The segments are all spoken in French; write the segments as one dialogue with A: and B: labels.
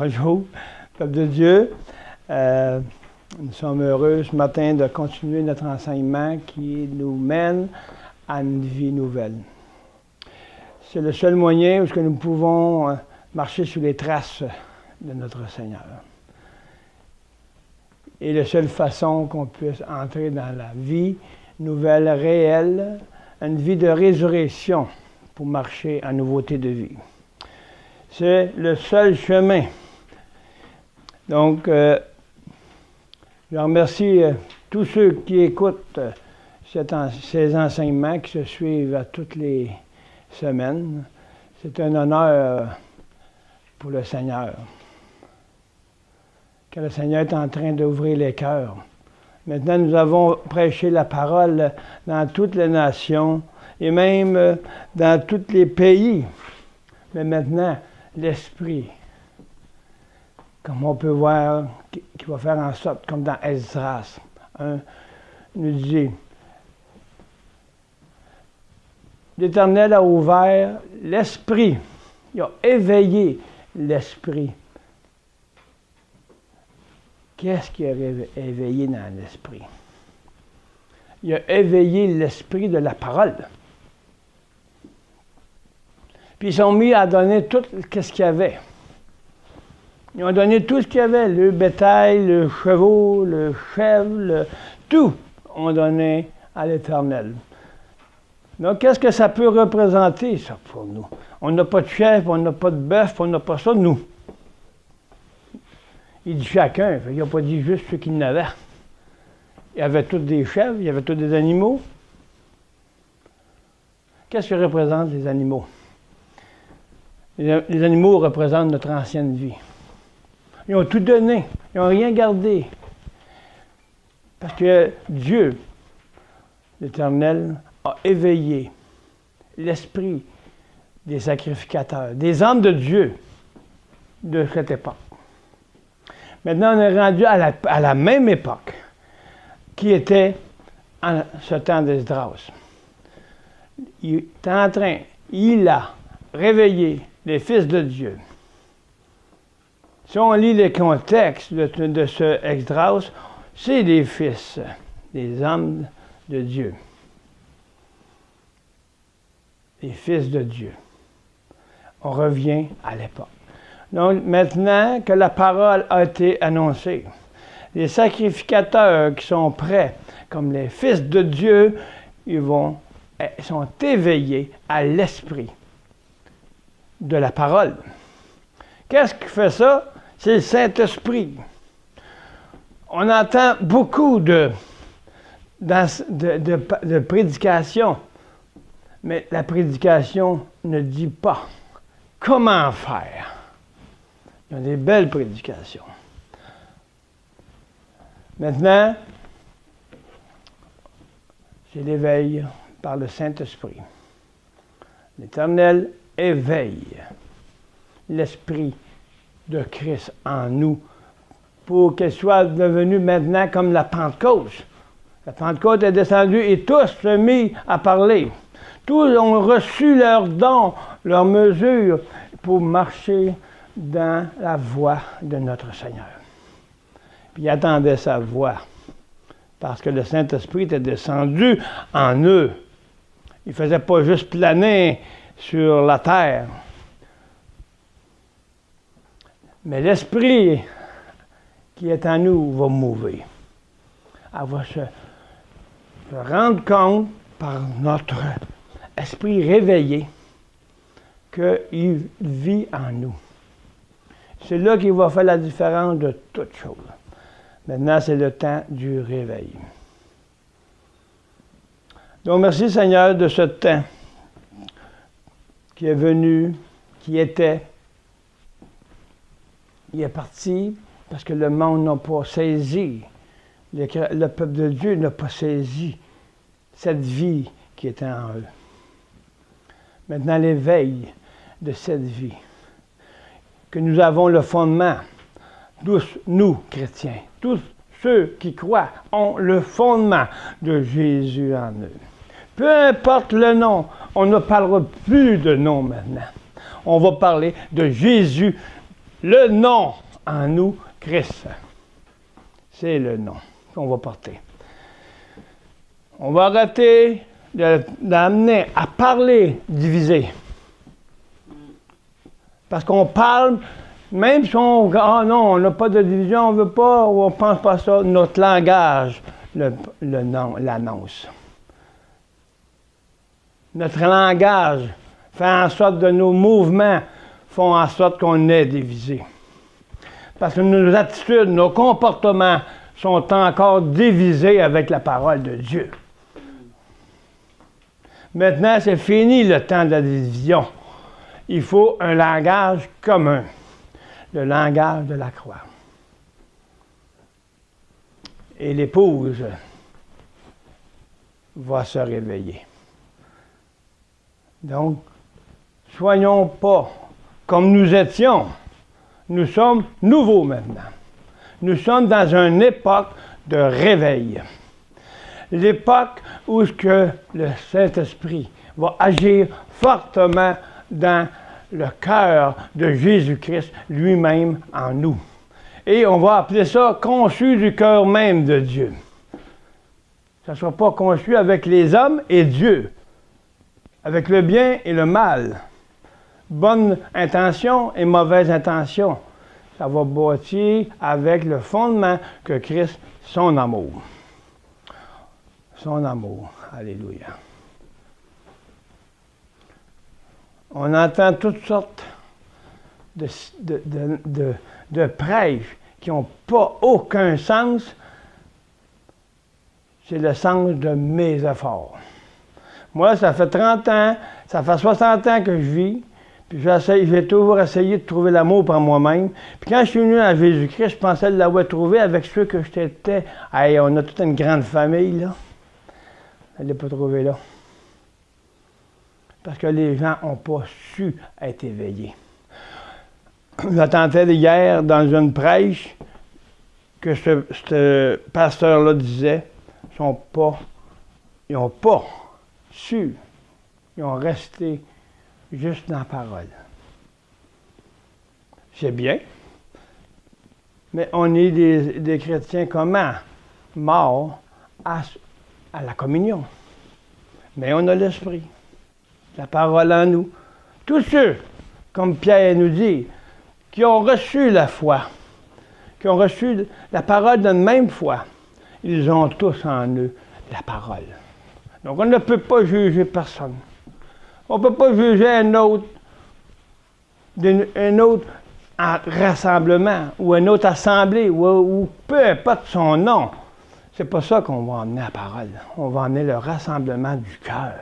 A: Bonjour, peuple de Dieu. Nous sommes heureux ce matin de continuer notre enseignement qui nous mène à une vie nouvelle. C'est le seul moyen où nous pouvons marcher sur les traces de notre Seigneur. Et la seule façon qu'on puisse entrer dans la vie nouvelle, réelle, une vie de résurrection pour marcher en nouveauté de vie. C'est le seul chemin. Donc, je remercie tous ceux qui écoutent ces enseignements qui se suivent à toutes les semaines. C'est un honneur pour le Seigneur. Que le Seigneur est en train d'ouvrir les cœurs. Maintenant, nous avons prêché la parole dans toutes les nations et même dans tous les pays. Mais maintenant, l'Esprit, comme on peut voir, qui va faire en sorte, comme dans Esdras, nous dit, l'Éternel a ouvert l'Esprit, il a éveillé l'Esprit. Qu'est-ce qui a éveillé dans l'Esprit? Il a éveillé l'Esprit de la parole. Puis ils sont mis à donner tout ce qu'il y avait. Ils ont donné tout ce qu'il y avait, le bétail, le chevaux, le chèvre, tout ont donné à l'Éternel. Donc, qu'est-ce que ça peut représenter, ça, pour nous? On n'a pas de chèvre, on n'a pas de bœuf, on n'a pas ça, nous. Il dit chacun, il n'a pas dit juste ceux qui n'avaient. Il y avait tous des chèvres, il y avait tous des animaux. Qu'est-ce que représentent les animaux? Les animaux représentent notre ancienne vie. Ils ont tout donné, ils n'ont rien gardé. Parce que Dieu, l'Éternel, a éveillé l'esprit des sacrificateurs, des hommes de Dieu de cette époque. Maintenant, on est rendu à la même époque qui était en ce temps d'Esdras. Il a réveillé les fils de Dieu. Si on lit les contextes de ce Esdras, c'est des fils, des hommes de Dieu. Les fils de Dieu. On revient à l'époque. Donc, maintenant que la parole a été annoncée, les sacrificateurs qui sont prêts, comme les fils de Dieu, ils sont éveillés à l'esprit de la parole. Qu'est-ce qui fait ça? C'est le Saint-Esprit. On entend beaucoup de prédication, mais la prédication ne dit pas comment faire. Il y a des belles prédications. Maintenant, c'est l'éveil par le Saint-Esprit. L'Éternel éveille l'Esprit de Christ en nous pour qu'elle soit devenue maintenant comme la Pentecôte. La Pentecôte est descendue et tous se mis à parler. Tous ont reçu leur don, leur mesure pour marcher dans la voie de notre Seigneur. Puis ils attendaient sa voix, parce que le Saint-Esprit était descendu en eux. Il ne faisait pas juste planer sur la terre. Mais l'Esprit qui est en nous va mouver. Elle va se rendre compte par notre esprit réveillé qu'il vit en nous. C'est là qu'il va faire la différence de toutes choses. Maintenant, c'est le temps du réveil. Donc, merci Seigneur de ce temps qui est venu, qui était. Il est parti parce que le monde n'a pas saisi, le peuple de Dieu n'a pas saisi cette vie qui était en eux. Maintenant, l'éveil de cette vie, que nous avons le fondement, tous nous, chrétiens, tous ceux qui croient ont le fondement de Jésus en eux. Peu importe le nom, on ne parlera plus de nom maintenant. On va parler de Jésus le nom en nous, Christ. C'est le nom qu'on va porter. On va arrêter d'amener à parler divisé. Parce qu'on parle, même si on... Ah non, on n'a pas de division, on ne veut pas, ou on ne pense pas ça, notre langage le nom l'annonce. Notre langage fait en sorte que nos mouvements font en sorte qu'on est divisé. Parce que nos attitudes, nos comportements sont encore divisés avec la parole de Dieu. Maintenant, c'est fini le temps de la division. Il faut un langage commun, le langage de la croix. Et l'épouse va se réveiller. Donc, soyons pas comme nous étions. Nous sommes nouveaux maintenant. Nous sommes dans une époque de réveil. L'époque où que le Saint-Esprit va agir fortement dans le cœur de Jésus-Christ lui-même en nous. Et on va appeler ça conçu du cœur même de Dieu. Ça ne sera pas conçu avec les hommes et Dieu, avec le bien et le mal, bonne intention et mauvaise intention. Ça va bâtir avec le fondement que Christ, son amour. Son amour. Alléluia. On entend toutes sortes de prêches qui n'ont pas aucun sens. C'est le sens de mes efforts. Moi, ça fait 30 ans, ça fait 60 ans que je vis, puis j'ai toujours essayé de trouver l'amour par moi-même. Puis quand je suis venu à Jésus-Christ, je pensais l'avoir trouvé avec ceux que j'étais. Hey, on a toute une grande famille, là. Je ne l'ai pas trouvé là. Parce que les gens n'ont pas su être éveillés. J'entendais hier dans une prêche que ce pasteur-là disait, ils n'ont pas su, ils ont resté juste dans la parole. C'est bien, mais on est des chrétiens comment? Morts à la communion. Mais on a l'esprit, la parole en nous. Tous ceux, comme Pierre nous dit, qui ont reçu la foi, qui ont reçu la parole d'une même foi, ils ont tous en eux la parole. Donc on ne peut pas juger personne. On ne peut pas juger un autre rassemblement ou une autre assemblée ou peu importe son nom. C'est pas ça qu'on va emmener la parole. On va emmener le rassemblement du cœur.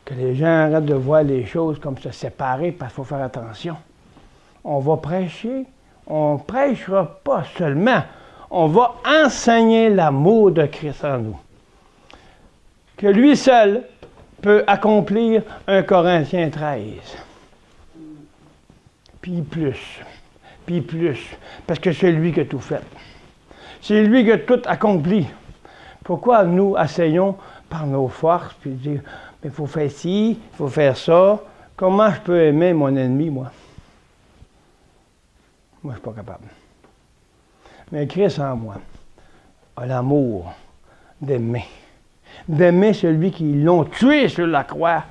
A: Que les gens arrêtent de voir les choses comme se séparer parce qu'il faut faire attention. On va prêcher, on ne prêchera pas seulement, on va enseigner l'amour de Christ en nous. Que lui seul peut accomplir 1 Corinthiens 13. Puis plus, parce que c'est lui qui a tout fait. C'est lui qui a tout accompli. Pourquoi nous essayons par nos forces, puis dire, mais il faut faire ci, il faut faire ça. Comment je peux aimer mon ennemi, moi? Moi, je ne suis pas capable. Mais Christ en moi a l'amour d'aimer. D'aimer celui qui l'ont tué sur la croix.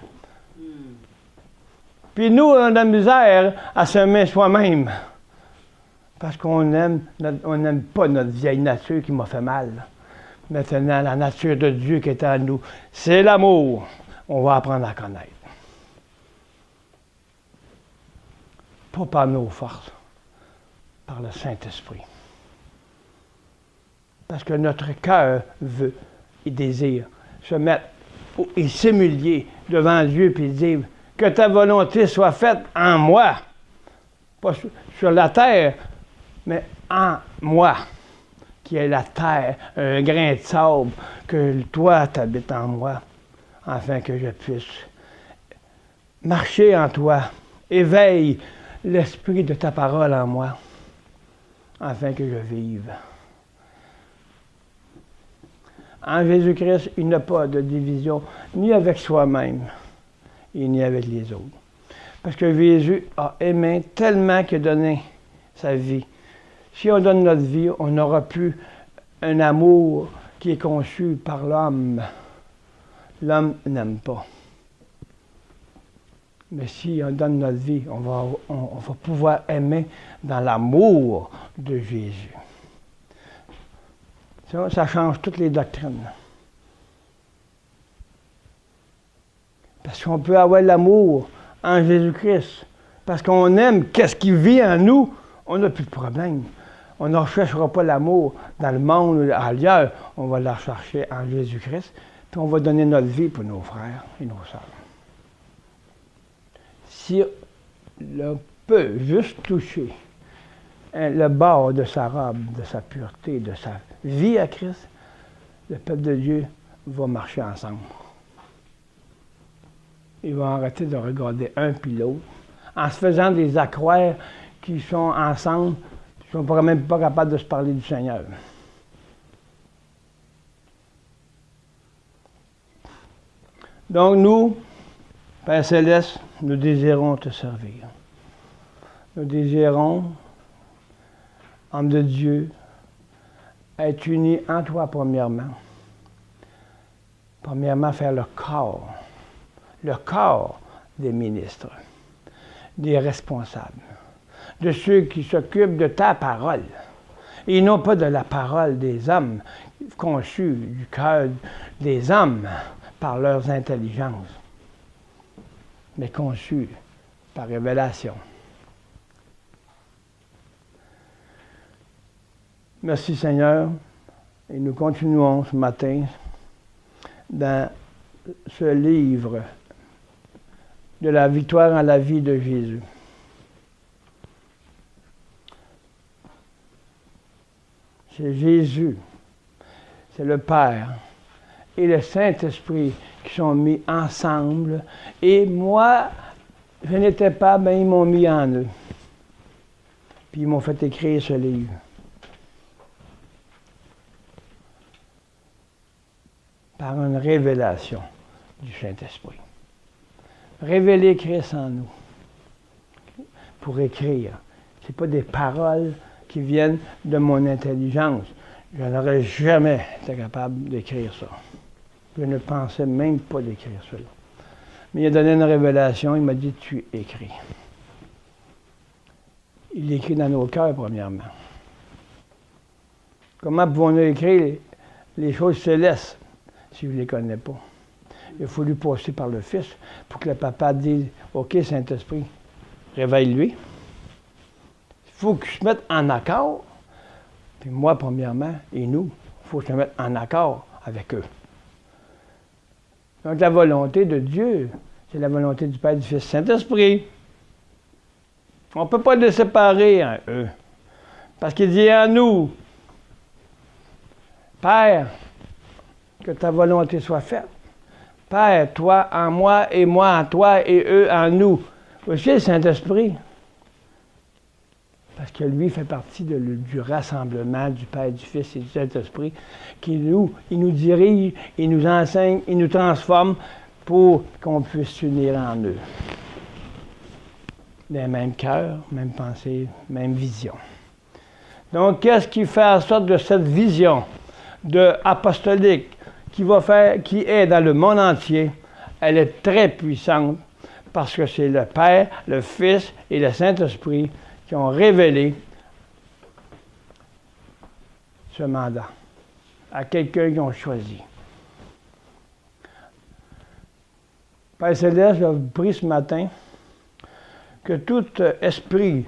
A: Puis nous, on a de la misère à s'aimer soi-même. Parce qu'on n'aime pas notre vieille nature qui m'a fait mal. Maintenant, la nature de Dieu qui est en nous, c'est l'amour. On va apprendre à connaître. Pas par nos forces, par le Saint-Esprit. Parce que notre cœur veut et désire se mettre et s'humilier devant Dieu et dire que ta volonté soit faite en moi. Pas sur la terre, mais en moi, qui est la terre, un grain de sable, que toi t'habites en moi, afin que je puisse marcher en toi. Éveille l'esprit de ta parole en moi, afin que je vive. En Jésus-Christ, il n'y a pas de division, ni avec soi-même, et ni avec les autres. Parce que Jésus a aimé tellement qu'il a donné sa vie. Si on donne notre vie, on n'aura plus un amour qui est conçu par l'homme. L'homme n'aime pas. Mais si on donne notre vie, on va pouvoir aimer dans l'amour de Jésus. Ça change toutes les doctrines. Parce qu'on peut avoir l'amour en Jésus-Christ. Parce qu'on aime qu'est-ce qui vit en nous, on n'a plus de problème. On ne recherchera pas l'amour dans le monde ou ailleurs. On va la rechercher en Jésus-Christ. Puis on va donner notre vie pour nos frères et nos sœurs. Si on peut juste toucher le bord de sa robe, de sa pureté, de sa vie à Christ, le peuple de Dieu va marcher ensemble. Ils vont arrêter de regarder un puis l'autre, en se faisant des accroires qui sont ensemble, qui ne sont même pas capables de se parler du Seigneur. Donc nous, Père Céleste, nous désirons te servir. Nous désirons, homme de Dieu, être unis en toi premièrement. Premièrement, faire le corps des ministres, des responsables, de ceux qui s'occupent de ta parole, et non pas de la parole des hommes, conçue du cœur des hommes par leurs intelligences, mais conçue par révélation. Merci Seigneur, et nous continuons ce matin dans ce livre de la victoire en la vie de Jésus. C'est Jésus, c'est le Père et le Saint-Esprit qui sont mis ensemble. Et moi, je n'étais pas, mais ils m'ont mis en eux. Puis ils m'ont fait écrire ce livre. Par une révélation du Saint-Esprit. Révéler Christ en nous pour écrire. Ce n'est pas des paroles qui viennent de mon intelligence. Je n'aurais jamais été capable d'écrire ça. Je ne pensais même pas d'écrire cela. Mais il a donné une révélation, il m'a dit, tu écris. Il écrit dans nos cœurs, premièrement. Comment pouvons-nous écrire les choses célestes si je ne les connais pas? Il a fallu passer par le Fils pour que le Papa dise, OK, Saint-Esprit, réveille-lui. Il faut que je se mette en accord. Puis moi, premièrement, et nous, il faut que je me mette en accord avec eux. Donc la volonté de Dieu, c'est la volonté du Père, du Fils, Saint-Esprit. On ne peut pas les séparer en eux. Parce qu'il dit en nous, Père, que ta volonté soit faite. Père, toi en moi et moi en toi et eux en nous. Voici le Saint-Esprit. Parce que lui fait partie du rassemblement du Père, du Fils et du Saint-Esprit, il nous dirige, il nous enseigne, il nous transforme pour qu'on puisse s'unir en eux. Les mêmes cœurs, même pensée, même vision. Donc, qu'est-ce qui fait en sorte de cette vision apostolique qui est dans le monde entier? Elle est très puissante parce que c'est le Père, le Fils et le Saint-Esprit qui ont révélé ce mandat à quelqu'un qu'ils ont choisi. Père Céleste, je vous prie ce matin que tout esprit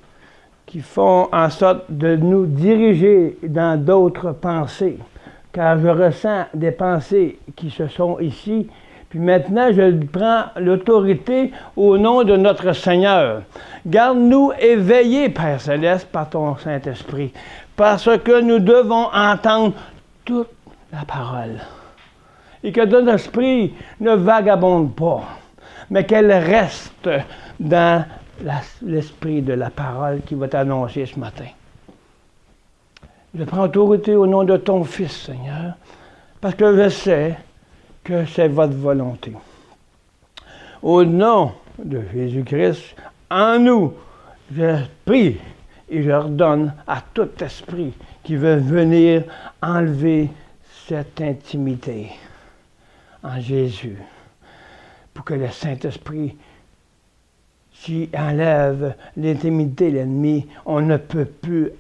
A: qui font en sorte de nous diriger dans d'autres pensées, car je ressens des pensées qui se sont ici, puis maintenant je prends l'autorité au nom de notre Seigneur. Garde-nous éveillés, Père Céleste, par ton Saint-Esprit, parce que nous devons entendre toute la parole. Et que notre esprit ne vagabonde pas, mais qu'elle reste dans l'esprit de la parole qui va t'annoncer ce matin. Je prends autorité au nom de ton Fils, Seigneur, parce que je sais que c'est votre volonté. Au nom de Jésus-Christ, en nous, je prie et je ordonne à tout esprit qui veut venir enlever cette intimité en Jésus, pour que le Saint-Esprit, s'il enlève l'intimité de l'ennemi, on ne peut plus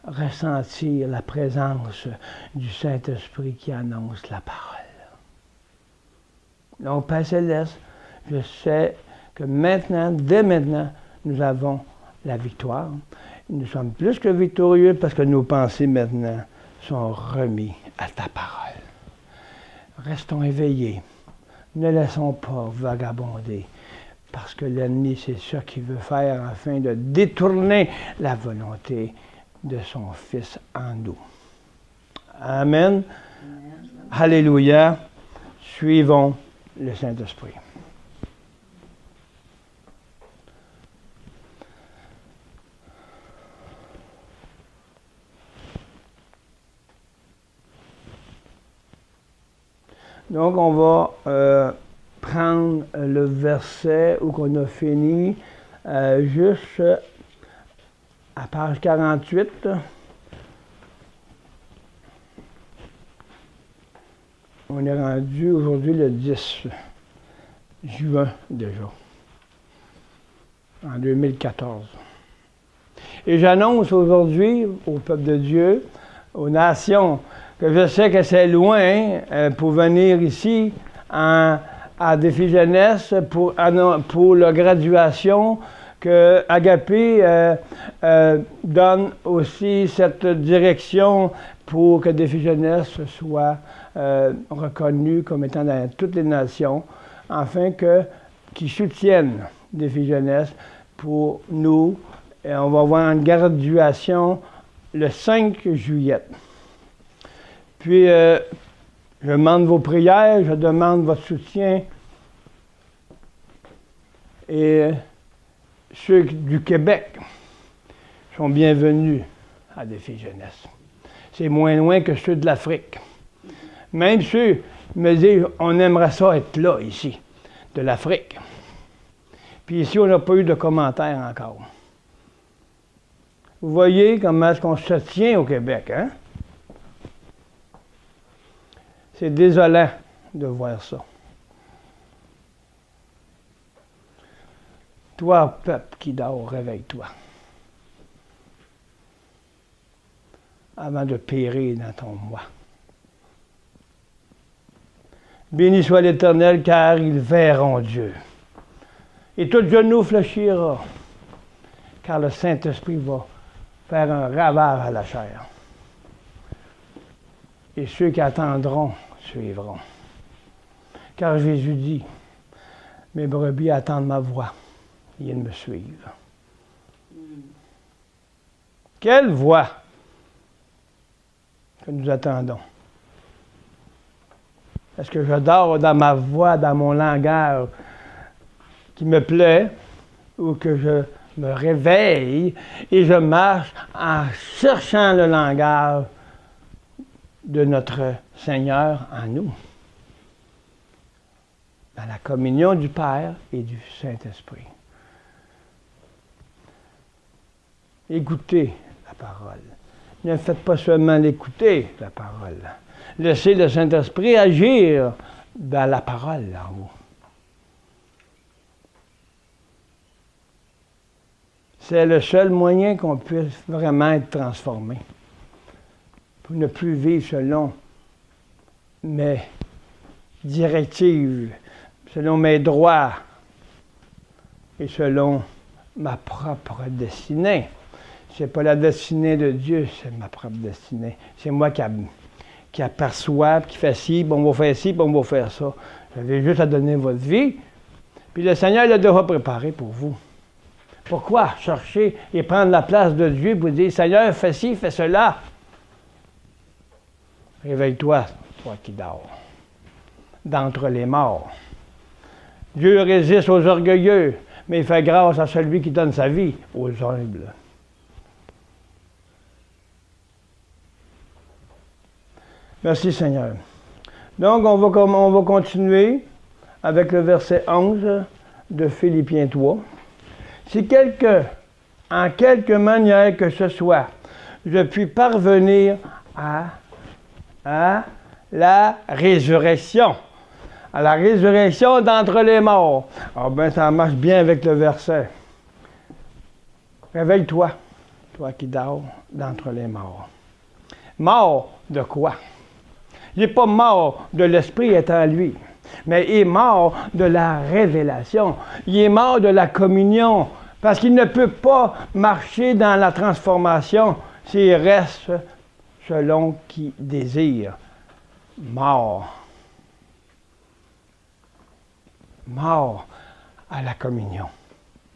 A: ressentir la présence du Saint-Esprit qui annonce la parole. Donc, Père Céleste, je sais que maintenant, dès maintenant, nous avons la victoire. Nous sommes plus que victorieux parce que nos pensées maintenant sont remises à ta parole. Restons éveillés. Ne laissons pas vagabonder parce que l'ennemi, c'est ça qu'il veut faire afin de détourner la volonté de son Fils en nous. Amen. Amen. Alléluia. Suivons le Saint-Esprit. Donc, on va prendre le verset où on a fini, juste à page 48. On est rendu aujourd'hui le 10 juin déjà, en 2014. Et j'annonce aujourd'hui au peuple de Dieu, aux nations, que je sais que c'est loin pour venir ici à Défi Jeunesse pour la graduation, que Agapé donne aussi cette direction pour que Défi Jeunesse soit reconnu comme étant dans toutes les nations, afin qu'ils soutiennent Défi Jeunesse pour nous. Et on va avoir une graduation le 5 juillet. Puis, je demande vos prières, je demande votre soutien. Et ceux du Québec sont bienvenus à Défi Jeunesse. C'est moins loin que ceux de l'Afrique. Même ceux me disent, on aimerait ça être là, ici, de l'Afrique. Puis ici, on n'a pas eu de commentaires encore. Vous voyez comment est-ce qu'on se tient au Québec, hein? C'est désolant de voir ça. Toi, peuple qui dort, réveille-toi. Avant de périr dans ton moi. Béni soit l'Éternel, car ils verront Dieu. Et tout genou fléchira, car le Saint-Esprit va faire un ravage à la chair. Et ceux qui attendront suivront. Car Jésus dit, mes brebis attendent ma voix, et ils me suivent. Quelle voix que nous attendons? Est-ce que je dors dans ma voix, dans mon langage qui me plaît, ou que je me réveille et je marche en cherchant le langage de notre Seigneur en nous, dans la communion du Père et du Saint-Esprit. Écoutez la parole. Ne faites pas seulement l'écouter, la parole. Laissez le Saint-Esprit agir dans la parole en vous. C'est le seul moyen qu'on puisse vraiment être transformé. Pour ne plus vivre selon mes directives, selon mes droits et selon ma propre destinée. Ce n'est pas la destinée de Dieu, c'est ma propre destinée. C'est moi qui aperçoit, qui fait ci, puis on va faire ci, puis on va faire ça. J'avais juste à donner votre vie, puis le Seigneur l'a déjà préparé pour vous. Pourquoi chercher et prendre la place de Dieu pour dire, Seigneur, fais ci, fais cela? Réveille-toi, toi qui dors, d'entre les morts. Dieu résiste aux orgueilleux, mais il fait grâce à celui qui donne sa vie aux humbles. Merci Seigneur. Donc, on va continuer avec le verset 11 de Philippiens 3. Si en quelque manière que ce soit, je puis parvenir à la résurrection. À la résurrection d'entre les morts. Ah ben, ça marche bien avec le verset. Réveille-toi, toi qui dors d'entre les morts. Mort de quoi? Il n'est pas mort de l'esprit étant lui, mais il est mort de la révélation. Il est mort de la communion, parce qu'il ne peut pas marcher dans la transformation s'il reste selon qui désire. Mort. Mort à la communion.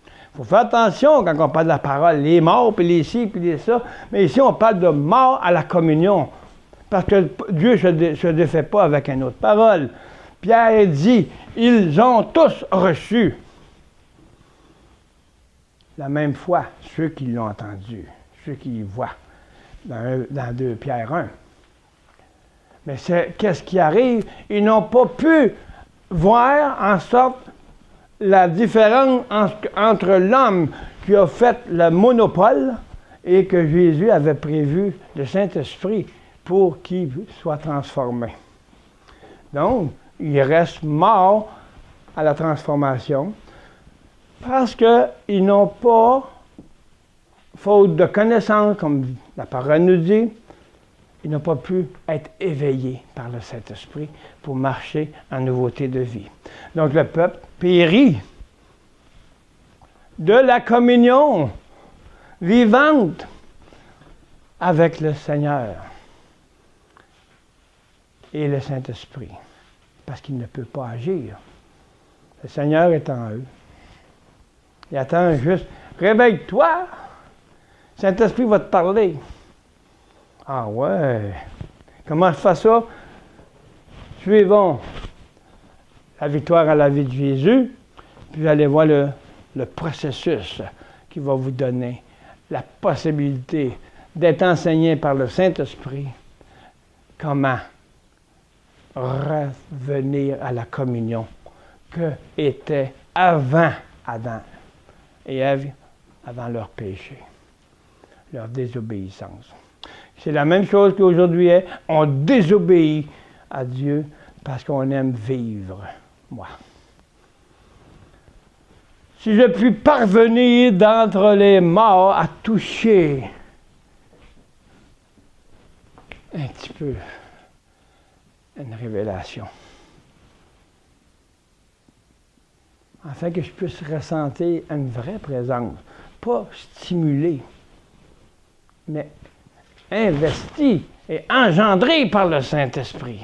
A: Il faut faire attention quand on parle de la parole, les morts, puis les ci, puis les ça, mais ici on parle de mort à la communion, parce que Dieu ne se défait pas avec une autre parole. Pierre dit, ils ont tous reçu la même foi, ceux qui l'ont entendu, ceux qui y voient, dans 2 Pierre 1. Mais qu'est-ce qui arrive? Ils n'ont pas pu voir en sorte la différence entre l'homme qui a fait le monopole et que Jésus avait prévu le Saint-Esprit pour qu'il soit transformé. Donc, il reste mort à la transformation parce qu'ils n'ont pas, faute de connaissance, comme la parole nous dit, ils n'ont pas pu être éveillés par le Saint-Esprit pour marcher en nouveauté de vie. Donc le peuple périt de la communion vivante avec le Seigneur et le Saint-Esprit, parce qu'il ne peut pas agir. Le Seigneur est en eux. Il attend juste, réveille-toi, le Saint-Esprit va te parler. Ah ouais! Comment je fais ça? Suivons la victoire à la vie de Jésus, puis vous allez voir le processus qui va vous donner la possibilité d'être enseigné par le Saint-Esprit comment revenir à la communion que était avant Adam et Ève, avant leur péché, leur désobéissance. C'est la même chose qu'aujourd'hui, on désobéit à Dieu parce qu'on aime vivre, moi. Si je puis parvenir d'entre les morts à toucher un petit peu une révélation, afin que je puisse ressentir une vraie présence, pas stimulée, mais investi et engendré par le Saint-Esprit.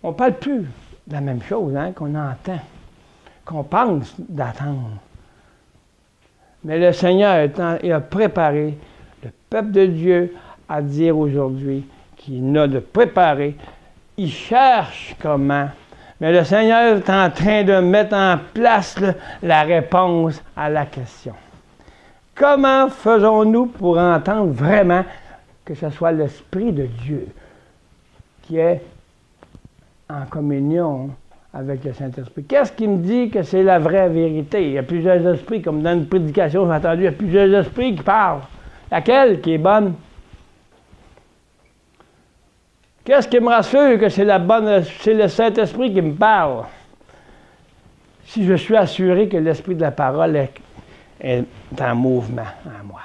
A: On ne parle plus de la même chose qu'on entend, qu'on pense d'attendre. Mais le Seigneur il a préparé le peuple de Dieu à dire aujourd'hui qu'il a de préparer. Il cherche comment. Mais le Seigneur est en train de mettre en place la réponse à la question. Comment faisons-nous pour entendre vraiment que ce soit l'Esprit de Dieu qui est en communion avec le Saint-Esprit? Qu'est-ce qui me dit que c'est la vraie vérité? Il y a plusieurs esprits, comme dans une prédication, j'ai entendu, il y a plusieurs esprits qui parlent. Laquelle qui est bonne? Qu'est-ce qui me rassure que c'est le Saint-Esprit qui me parle? Si je suis assuré que l'Esprit de la parole est en mouvement en moi.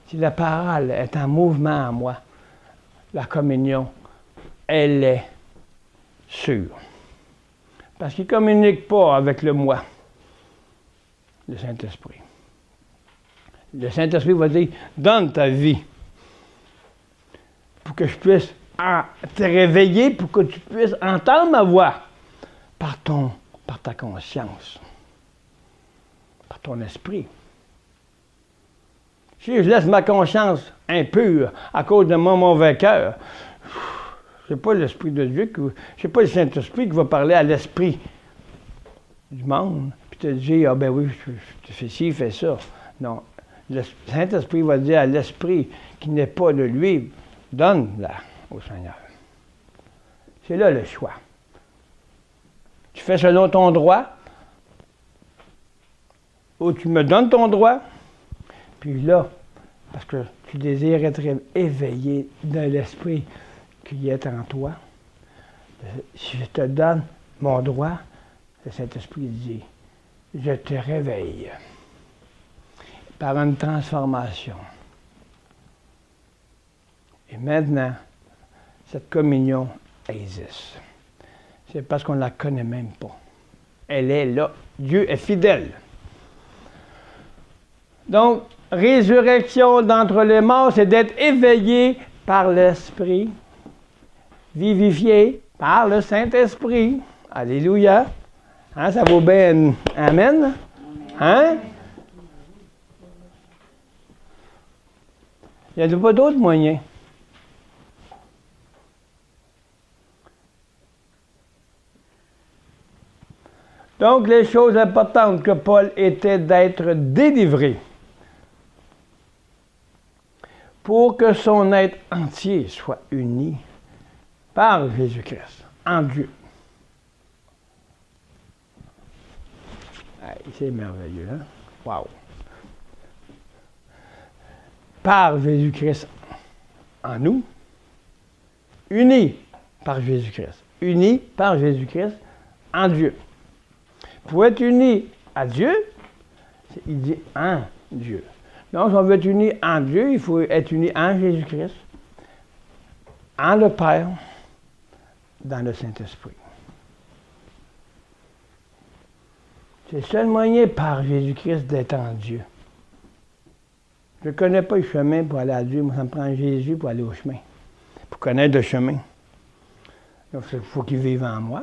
A: Si la parole est en mouvement en moi, la communion, elle est sûre. Parce qu'il ne communique pas avec le moi, le Saint-Esprit. Le Saint-Esprit va dire, donne ta vie pour que je puisse te réveiller, pour que tu puisses entendre ma voix par ta conscience, par ton esprit. Si je laisse ma conscience impure à cause de mon mauvais cœur, ce n'est pas l'Esprit de Dieu, ce n'est pas le Saint-Esprit qui va parler à l'esprit du monde, puis te dire, ah ben oui, je fais ci, fais ça. Non, Le Saint-Esprit va dire à l'Esprit qui n'est pas de lui, donne-la au Seigneur. C'est là le choix. Tu fais selon ton droit, ou tu me donnes ton droit, puis là, parce que tu désires être éveillé de l'Esprit qui est en toi, si je te donne mon droit, le Saint-Esprit dit, je te réveille par une transformation. Et maintenant, cette communion existe. C'est parce qu'on ne la connaît même pas. Elle est là. Dieu est fidèle. Donc, résurrection d'entre les morts, c'est d'être éveillé par l'Esprit, vivifié par le Saint-Esprit. Alléluia. Hein, ça vaut bien. Amen. Hein? Il n'y a pas d'autres moyens. Donc, les choses importantes que Paul était d'être délivré pour que son être entier soit uni par Jésus-Christ, en Dieu. C'est merveilleux, hein? Wow! Par Jésus-Christ en nous, unis par Jésus-Christ. Unis par Jésus-Christ en Dieu. Pour être unis à Dieu, il dit en Dieu. Donc, si on veut être uni en Dieu, il faut être uni en Jésus-Christ, en le Père, dans le Saint-Esprit. C'est le seul moyen par Jésus-Christ d'être en Dieu. Je ne connais pas le chemin pour aller à Dieu. Moi, ça me prend Jésus pour aller au chemin, pour connaître le chemin. Donc, il faut qu'il vive en moi.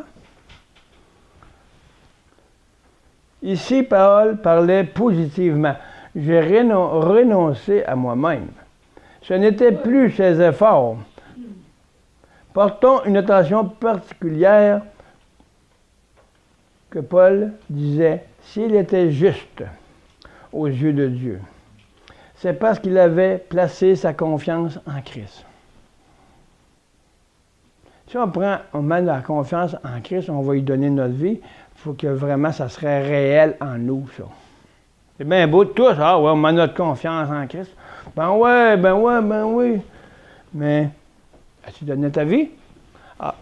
A: Ici, Paul parlait positivement. J'ai renoncé à moi-même. Ce n'était plus ses efforts. Portons une attention particulière que Paul disait, s'il était juste aux yeux de Dieu, c'est parce qu'il avait placé sa confiance en Christ. Si on met la confiance en Christ, on va lui donner notre vie, il faut que vraiment ça serait réel en nous, ça. C'est bien beau de tout, ça, ouais, on met notre confiance en Christ. Ben oui. Mais, as-tu donné ta vie? Ah,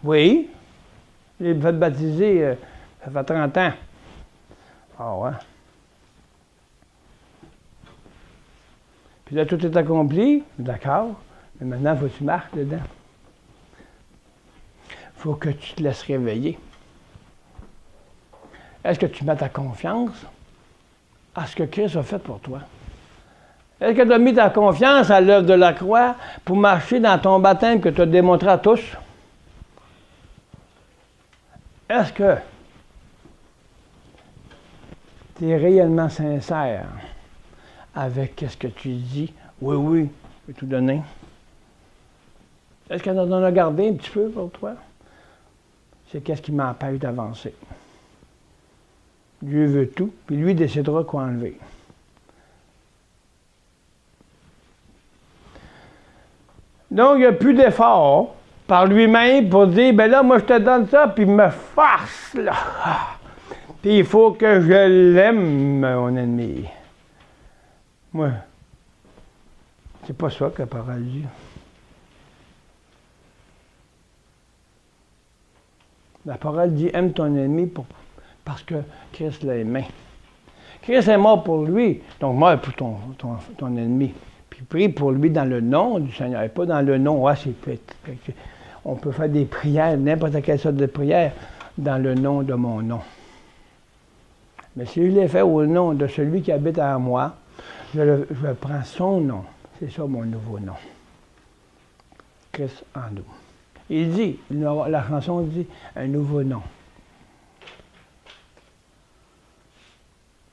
A: oui. J'ai fait baptiser, ça fait 30 ans. Ah ouais. Puis là, tout est accompli, d'accord, mais maintenant, il faut que tu marques dedans. Il faut que tu te laisses réveiller. Est-ce que tu mets ta confiance à ce que Christ a fait pour toi? Est-ce que tu as mis ta confiance à l'œuvre de la croix pour marcher dans ton baptême que tu as démontré à tous? Est-ce que tu es réellement sincère avec ce que tu dis? Oui, je vais tout donner. Est-ce qu'on en a gardé un petit peu pour toi? C'est qu'est-ce qui m'empêche d'avancer. Dieu veut tout, puis lui décidera quoi enlever. Donc, il n'y a plus d'effort par lui-même pour dire, ben là, moi, je te donne ça, puis me force, là. Puis il faut que je l'aime, mon ennemi. Moi, c'est pas ça que la parole dit. La parole dit, aime ton ennemi parce que Christ l'a aimé. Christ est mort pour lui, donc mort pour ton ennemi. Puis prie pour lui dans le nom du Seigneur, et pas dans le nom, on peut faire des prières, n'importe quelle sorte de prière, dans le nom de mon nom. Mais si je l'ai fait au nom de celui qui habite en moi, je prends son nom. C'est ça mon nouveau nom. Christ en nous. Il dit, la chanson dit, un nouveau nom.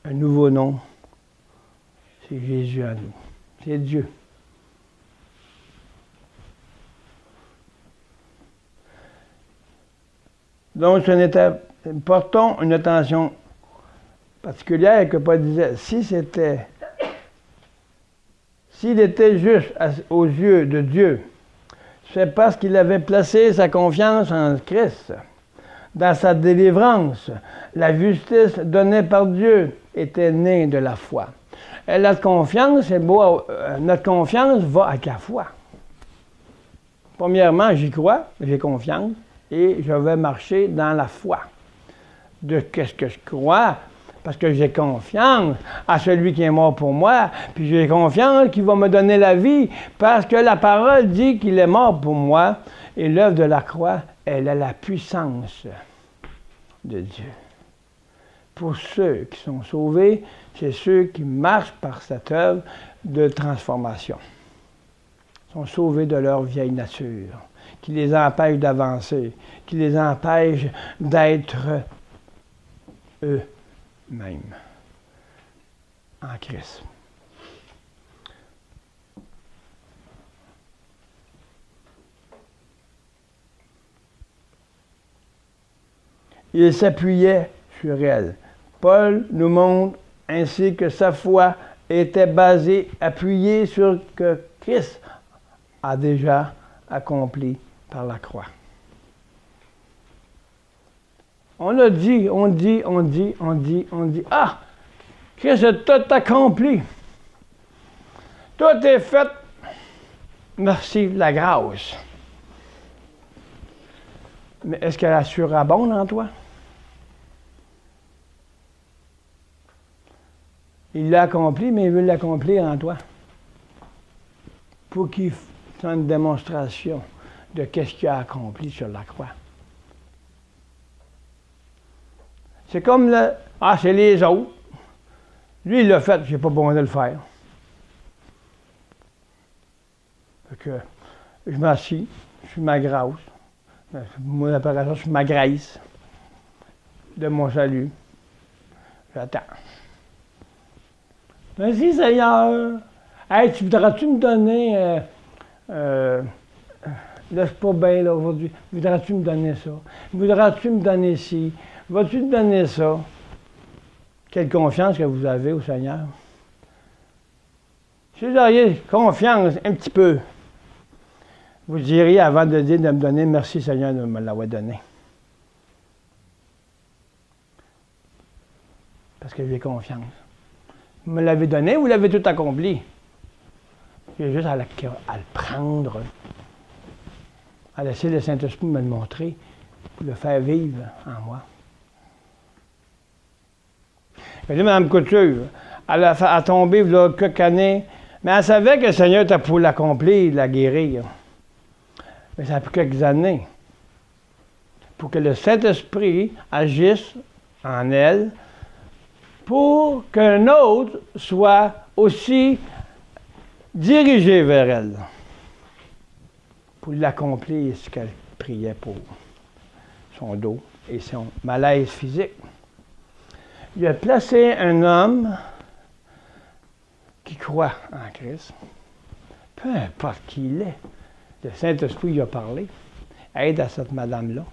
A: Un nouveau nom, c'est Jésus en nous. C'est Dieu. Donc, portons une attention particulière que Paul disait, s'il était juste aux yeux de Dieu, c'est parce qu'il avait placé sa confiance en Christ, dans sa délivrance. La justice donnée par Dieu était née de la foi. Et notre confiance va avec la foi. Premièrement, j'y crois, j'ai confiance, et je vais marcher dans la foi. De qu'est-ce que je crois? Parce que j'ai confiance à celui qui est mort pour moi, puis j'ai confiance qu'il va me donner la vie, parce que la parole dit qu'il est mort pour moi, et l'œuvre de la croix, elle a la puissance de Dieu. Pour ceux qui sont sauvés, c'est ceux qui marchent par cette œuvre de transformation. Ils sont sauvés de leur vieille nature, qui les empêche d'avancer, qui les empêche d'être eux-mêmes en Christ. Il s'appuyait sur elle. Paul nous montre ainsi que sa foi était basée, appuyée sur ce que Christ a déjà accompli par la croix. On dit, ah, Christ a tout accompli. Tout est fait. Merci de la grâce. Mais est-ce qu'elle surabonde en toi? Il l'a accompli, mais il veut l'accomplir en toi. Pour qu'il fasse une démonstration de ce qu'il a accompli sur la croix. C'est comme c'est les autres. Lui, il l'a fait, je n'ai pas besoin de le faire. Fait que je m'assis, je suis ma grâce. Moi, j'appelle ça, je suis ma graisse de mon salut. J'attends. Merci, Seigneur. Hey, voudras-tu me donner. Là, je suis pas bien là, aujourd'hui. Voudras-tu me donner ça? Voudras-tu me donner ci? Vas-tu me donner ça? Quelle confiance que vous avez au Seigneur. Si vous auriez confiance un petit peu, vous diriez avant de dire de me donner, merci Seigneur de me l'avoir donné. Parce que j'ai confiance. Vous me l'avez donné, vous l'avez tout accompli. J'ai juste à le prendre, à laisser le Saint-Esprit me le montrer, pour le faire vivre en moi. Je dis, Mme Couture, elle a tombé il y a quelques années, mais elle savait que le Seigneur était pour l'accomplir, la guérir. Mais ça a pris quelques années pour que le Saint-Esprit agisse en elle, pour qu'un autre soit aussi dirigé vers elle, pour l'accomplir ce qu'elle priait pour son dos et son malaise physique. Il a placé un homme qui croit en Christ, peu importe qui il est. Le Saint-Esprit lui a parlé. Aide à cette madame-là.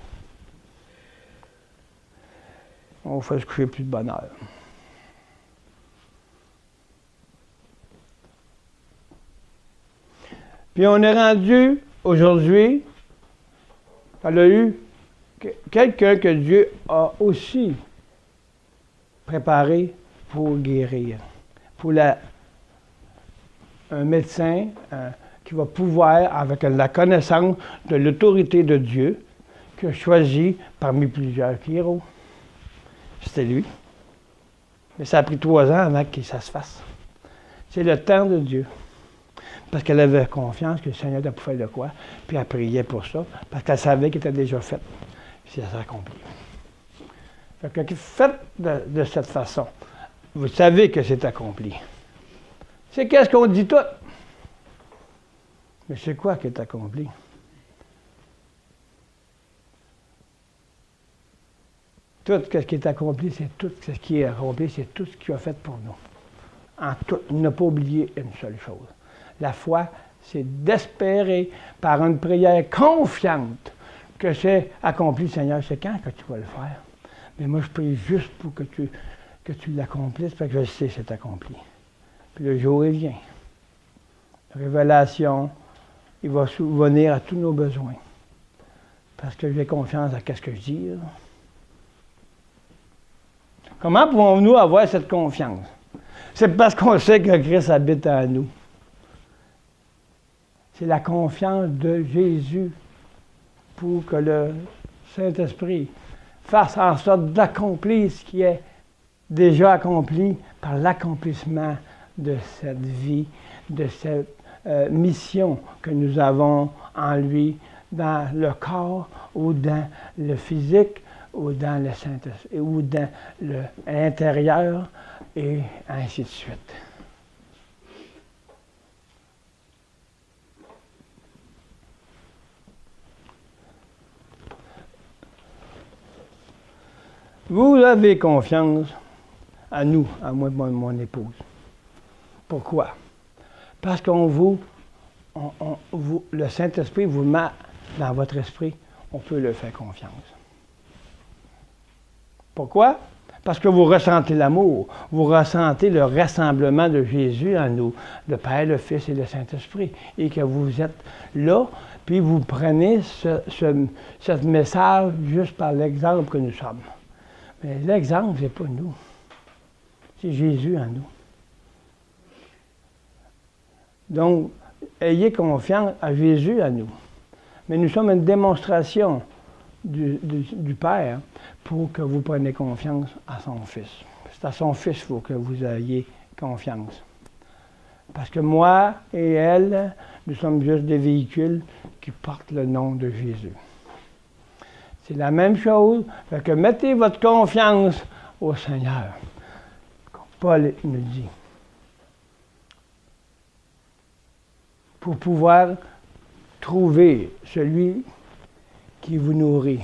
A: On fait se coucher plus de bonheur. Puis on est rendu aujourd'hui, elle a eu quelqu'un que Dieu a aussi préparé pour guérir. Pour un médecin qui va pouvoir, avec la connaissance de l'autorité de Dieu, qui a choisi parmi plusieurs héros. C'était lui. Mais ça a pris 3 ans avant que ça se fasse. C'est le temps de Dieu. Parce qu'elle avait confiance que le Seigneur était pour faire de quoi, puis elle priait pour ça, parce qu'elle savait qu'il était déjà fait. Puis ça s'est accompli. Fait que faites de cette façon. Vous savez que c'est accompli. C'est qu'est-ce qu'on dit tout. Mais c'est quoi qui est accompli? Tout ce qui est accompli, c'est tout ce qui est accompli, c'est tout ce qu'il a fait pour nous. En tout, il n'a pas oublié une seule chose. La foi, c'est d'espérer par une prière confiante que c'est accompli, Seigneur. C'est quand que tu vas le faire? Mais moi, je prie juste pour que tu que tu l'accomplisses parce que je sais que c'est accompli. Puis le jour, il vient. La révélation, il va souvenir à tous nos besoins. Parce que j'ai confiance à ce que je dis. Là. Comment pouvons-nous avoir cette confiance? C'est parce qu'on sait que Christ habite en nous. C'est la confiance de Jésus pour que le Saint-Esprit fasse en sorte d'accomplir ce qui est déjà accompli par l'accomplissement de cette vie, de cette mission que nous avons en lui, dans le corps ou dans le physique ou dans le Saint-Esprit ou dans l'intérieur et ainsi de suite. Vous avez confiance à nous, à moi et mon épouse. Pourquoi? Parce le Saint-Esprit vous met dans votre esprit, on peut le faire confiance. Pourquoi? Parce que vous ressentez l'amour, vous ressentez le rassemblement de Jésus en nous, le Père, le Fils et le Saint-Esprit, et que vous êtes là, puis vous prenez ce message juste par l'exemple que nous sommes. Mais l'exemple, ce n'est pas nous. C'est Jésus en nous. Donc, ayez confiance à Jésus en nous. Mais nous sommes une démonstration du Père pour que vous preniez confiance à son Fils. C'est à son Fils qu'il faut que vous ayez confiance. Parce que moi et elle, nous sommes juste des véhicules qui portent le nom de Jésus. C'est la même chose, fait que mettez votre confiance au Seigneur. Paul nous dit. Pour pouvoir trouver celui qui vous nourrit.